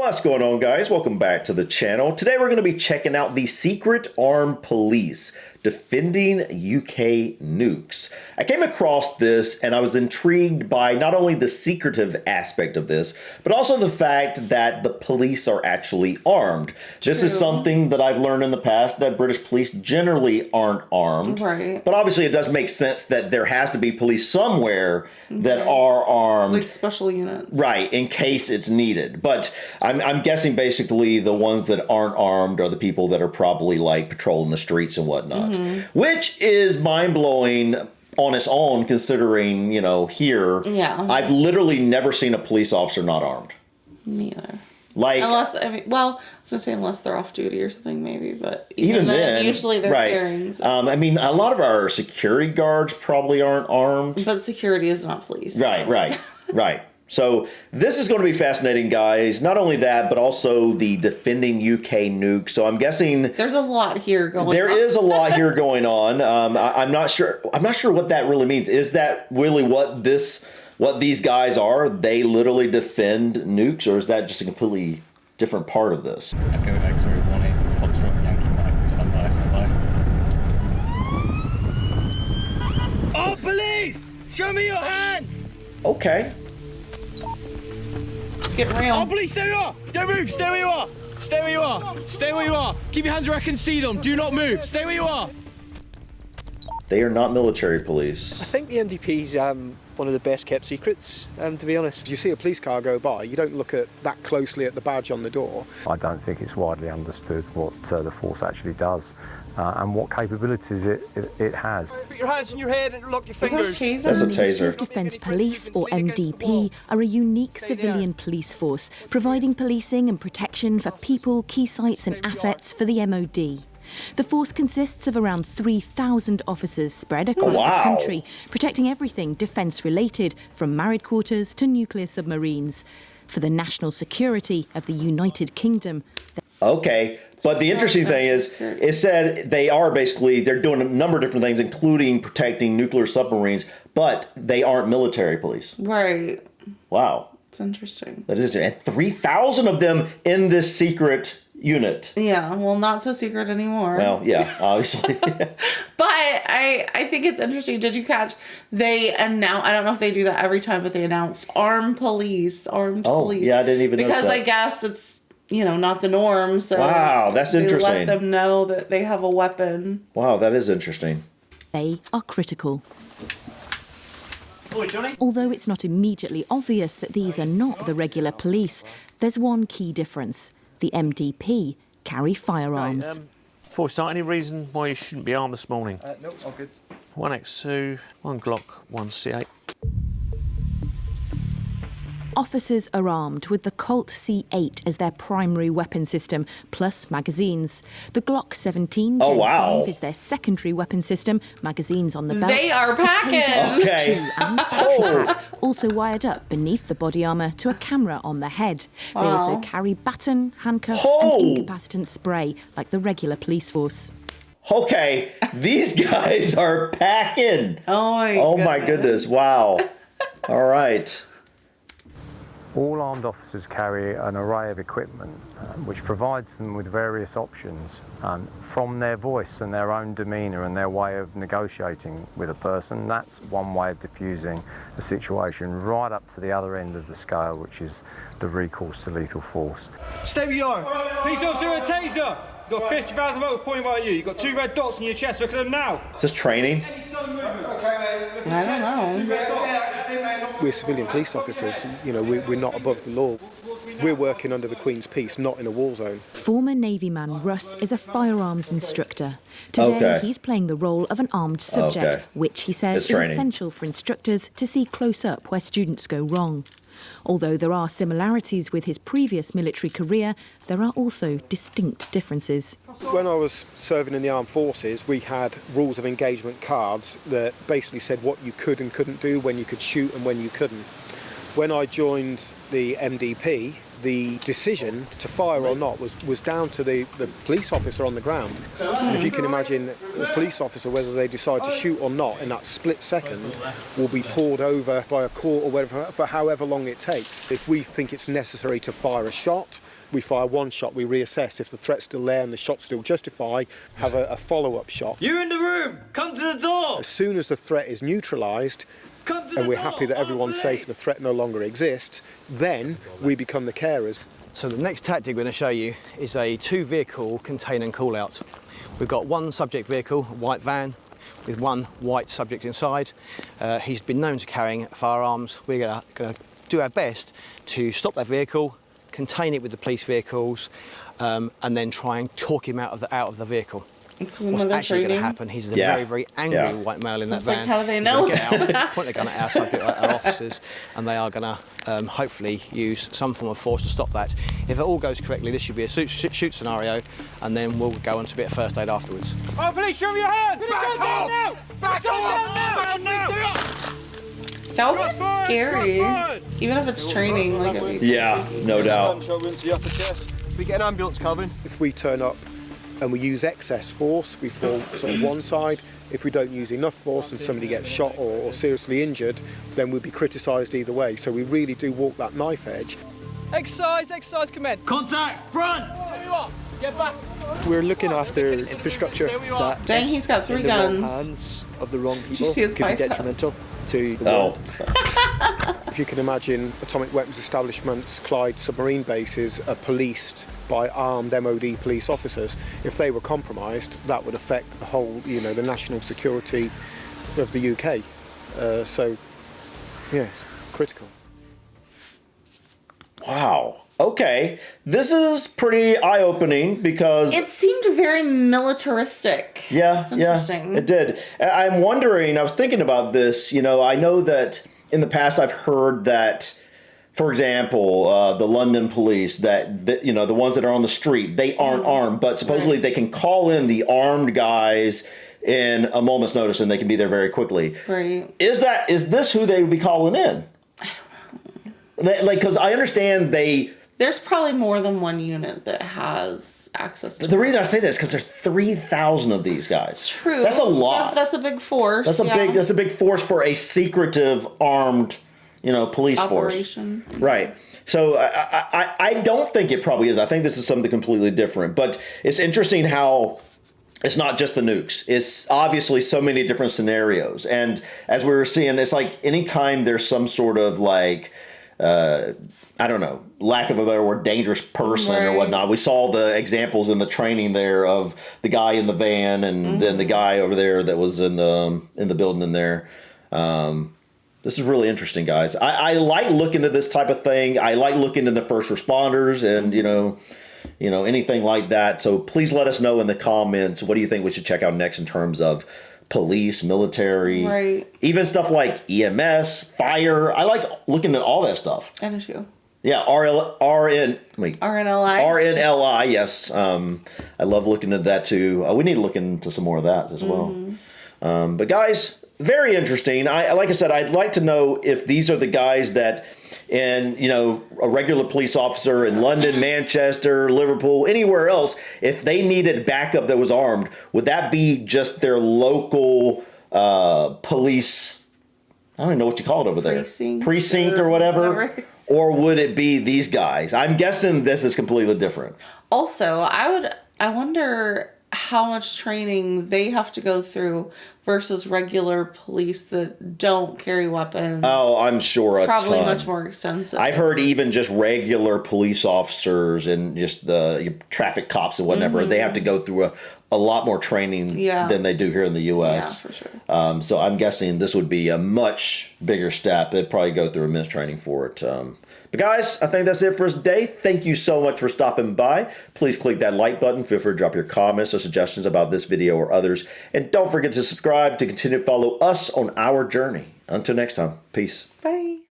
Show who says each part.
Speaker 1: What's going on, guys? Welcome back to the channel. Today we're going to be checking out the Secret Armed Police defending UK nukes. I came across this and I was intrigued by not only the secretive aspect of this, but also the fact that the police are actually armed. This is something that I've learned in the past, that British police generally aren't armed.
Speaker 2: Right.
Speaker 1: But obviously it does make sense that there has to be police somewhere that are armed.
Speaker 2: Like special units.
Speaker 1: Right, in case it's needed. But I'm guessing basically the ones that aren't armed are the people that are probably like patrolling the streets and whatnot. Which is mind-blowing on its own, considering, you know, here, I've literally never seen a police officer not armed.
Speaker 2: Me either.
Speaker 1: Like,
Speaker 2: unless, I mean, well, I was going to say unless they're off duty or something, maybe, but even then usually they're carrying. So.
Speaker 1: I mean, a lot of our security guards probably aren't armed.
Speaker 2: But security is not police.
Speaker 1: Right, so. right. So this is going to be fascinating, guys. Not only that, but also the defending UK nuke. So I'm guessing
Speaker 2: there's a lot here going on.
Speaker 1: There is a lot here going on. I'm not sure what that really means. Is that really what these guys are? They literally defend nukes, or is that just a completely different part of this?
Speaker 3: Echo X-ray 18, Foxtrot Yankee Mike, stand by. Oh, police! Show me your hands!
Speaker 1: Okay.
Speaker 2: It's getting real.
Speaker 3: Oh, police, stay where you are! Don't move, stay where you are! Stay where you are! Stay where you are! Keep your hands where I can see them, do not move, stay where you are!
Speaker 1: They are not military police.
Speaker 4: I think the MDP's one of the best kept secrets, to be honest. You see a police car go by, you don't look at that closely at the badge on the door.
Speaker 5: I don't think it's widely understood what the force actually does and what capabilities it has.
Speaker 6: Put your hands on your head and lock your fingers.
Speaker 1: That's a
Speaker 7: The Ministry
Speaker 1: taser.
Speaker 7: of Defence Police, or MDP, are a unique civilian police force, providing policing and protection for people, key sites and assets for the MOD. The force consists of around 3,000 officers spread across the country, protecting everything defence-related, from married quarters to nuclear submarines. For the national security of the United Kingdom.
Speaker 1: Okay, but the interesting thing is, it said they're doing a number of different things, including protecting nuclear submarines, but they aren't military police.
Speaker 2: Right.
Speaker 1: Wow.
Speaker 2: It's interesting.
Speaker 1: That is interesting. And 3,000 of them in this secret unit.
Speaker 2: Yeah, well, not so secret anymore.
Speaker 1: Well, yeah, obviously.
Speaker 2: But I think it's interesting. Did you catch, they announce, I don't know if they do that every time, but they announced armed police.
Speaker 1: Oh, yeah, I didn't even notice that.
Speaker 2: Because I guess it's, you know, not the norm. So
Speaker 1: wow, that's interesting.
Speaker 2: Let them know that they have a weapon.
Speaker 1: Wow, that is interesting.
Speaker 7: They are critical.
Speaker 3: Oi, Johnny.
Speaker 7: Although it's not immediately obvious that these are not the regular police, there's one key difference. The MDP carry firearms.
Speaker 8: Before we start, any reason why you shouldn't be armed this morning?
Speaker 6: No, all good.
Speaker 8: 1X2, 1 Glock, 1 C8.
Speaker 7: Officers are armed with the Colt C8 as their primary weapon system, plus magazines. The Glock 17 Gen 5 is their secondary weapon system, magazines on the belt.
Speaker 2: They are packing!
Speaker 7: Okay. And pack, also wired up beneath the body armour to a camera on the head. They also carry baton, handcuffs and incapacitant spray, like the regular police force.
Speaker 1: Okay, these guys are packing. Oh my goodness, wow. All right.
Speaker 5: All armed officers carry an array of equipment which provides them with various options from their voice and their own demeanour and their way of negotiating with a person. That's one way of diffusing a situation, right up to the other end of the scale, which is the recourse to lethal force.
Speaker 6: Stay where you are. Police officer with a taser. You've got 50,000 volts pointing right at you. You've got 2 red dots on your chest. Look at them now.
Speaker 1: Is this training?
Speaker 2: I don't know.
Speaker 4: We're civilian police officers, you know, we're not above the law. We're working under the Queen's peace, not in a war zone.
Speaker 7: Former Navy man Russ is a firearms instructor. Today he's playing the role of an armed subject, which he says is essential for instructors to see close up where students go wrong. Although there are similarities with his previous military career, there are also distinct differences.
Speaker 4: When I was serving in the armed forces, we had rules of engagement cards that basically said what you could and couldn't do, when you could shoot and when you couldn't. When I joined the MDP, the decision to fire or not was down to the police officer on the ground. And if you can imagine, the police officer, whether they decide to shoot or not in that split second, will be pulled over by a court or whatever for however long it takes. If we think it's necessary to fire a shot, we fire one shot, we reassess. If the threat's still there and the shot's still justified, have a follow-up shot.
Speaker 3: You in the room! Come to the door!
Speaker 4: As soon as the threat is neutralised, and we're happy that everyone's safe, the threat no longer exists, then we become the carers.
Speaker 9: So the next tactic we're going to show you is a 2-vehicle contain and call out. We've got one subject vehicle, a white van, with one white subject inside. He's been known to carrying firearms. We're going to do our best to stop that vehicle, contain it with the police vehicles, and then try and talk him out of the vehicle. What's actually going to happen, he's a very, very angry white male in that van.
Speaker 2: Like, how do they know?
Speaker 9: Point the gun at our subject, our officers, and they are going to hopefully use some form of force to stop that. If it all goes correctly, this should be a shoot scenario, and then we'll go on to a bit of first aid afterwards.
Speaker 3: Oh, police, show me your hand! Back off! Now! Back off!
Speaker 2: That would be scary. Even if it's training. Like,
Speaker 1: Yeah, no doubt.
Speaker 9: We get an ambulance coming.
Speaker 4: If we turn up and we use excess force, we fall sort of one side. If we don't use enough force and somebody gets shot or seriously injured, then we'll be criticised either way. So we really do walk that knife edge.
Speaker 3: Exercise command. Contact, front! There you are. Get back.
Speaker 4: We're looking after infrastructure that,
Speaker 2: dang, he's got 3
Speaker 4: in the
Speaker 2: guns.
Speaker 4: wrong hands of the wrong
Speaker 2: Did
Speaker 4: people,
Speaker 2: you see his
Speaker 4: could be
Speaker 2: biceps?
Speaker 4: detrimental to the world. If you can imagine, atomic weapons establishments, Clyde submarine bases are policed by armed MOD police officers. If they were compromised, that would affect the whole, the national security of the UK. So, yeah, it's critical.
Speaker 1: Wow. Okay. This is pretty eye-opening because...
Speaker 2: It seemed very militaristic.
Speaker 1: Yeah,
Speaker 2: That's interesting.
Speaker 1: it did. I'm wondering, I was thinking about this, I know that in the past I've heard that, for example, the London police, that the ones that are on the street, they aren't armed, but supposedly they can call in the armed guys in a moment's notice and they can be there very quickly.
Speaker 2: Right.
Speaker 1: Is this who they would be calling in? I don't know. Because I understand
Speaker 2: there's probably more than one unit that has access to
Speaker 1: the reason I say that is because there's 3,000 of these guys.
Speaker 2: True.
Speaker 1: That's a lot.
Speaker 2: That's a big force.
Speaker 1: That's a big force for a secretive armed, police
Speaker 2: operation.
Speaker 1: Force. Right. So I don't think it probably is. I think this is something completely different. But it's interesting how it's not just the nukes. It's obviously so many different scenarios. And as we were seeing, it's like anytime there's some sort of I don't know, lack of a better word, dangerous person or whatnot. We saw the examples in the training there of the guy in the van and then the guy over there that was in the building in there. This is really interesting, guys. I like looking at this type of thing. I like looking into first responders and, anything like that. So please let us know in the comments, what do you think we should check out next in terms of police, military, even stuff like EMS, fire. I like looking at all that stuff.
Speaker 2: And issue.
Speaker 1: Yeah, RNLI. RNLI, yes. I love looking at that too. We need to look into some more of that as well. But guys, very interesting. Like I said, I'd like to know if these are the guys that, and a regular police officer in London, Manchester, Liverpool, anywhere else, if they needed backup that was armed, would that be just their local police? I don't even know what you call it over there. Precinct or whatever. Or would it be these guys? I'm guessing this is completely different.
Speaker 2: Also, I wonder how much training they have to go through versus regular police that don't carry weapons.
Speaker 1: Oh, I'm sure
Speaker 2: probably
Speaker 1: ton.
Speaker 2: Much more extensive.
Speaker 1: I've heard even just regular police officers and just the traffic cops and whatever, they have to go through a lot more training than they do here in the U.S.
Speaker 2: Yeah, for sure.
Speaker 1: So I'm guessing this would be a much bigger step. They'd probably go through immense training for it. But guys, I think that's it for today. Thank you so much for stopping by. Please click that like button. Feel free to drop your comments or suggestions about this video or others. And don't forget to subscribe to continue to follow us on our journey. Until next time, peace.
Speaker 2: Bye.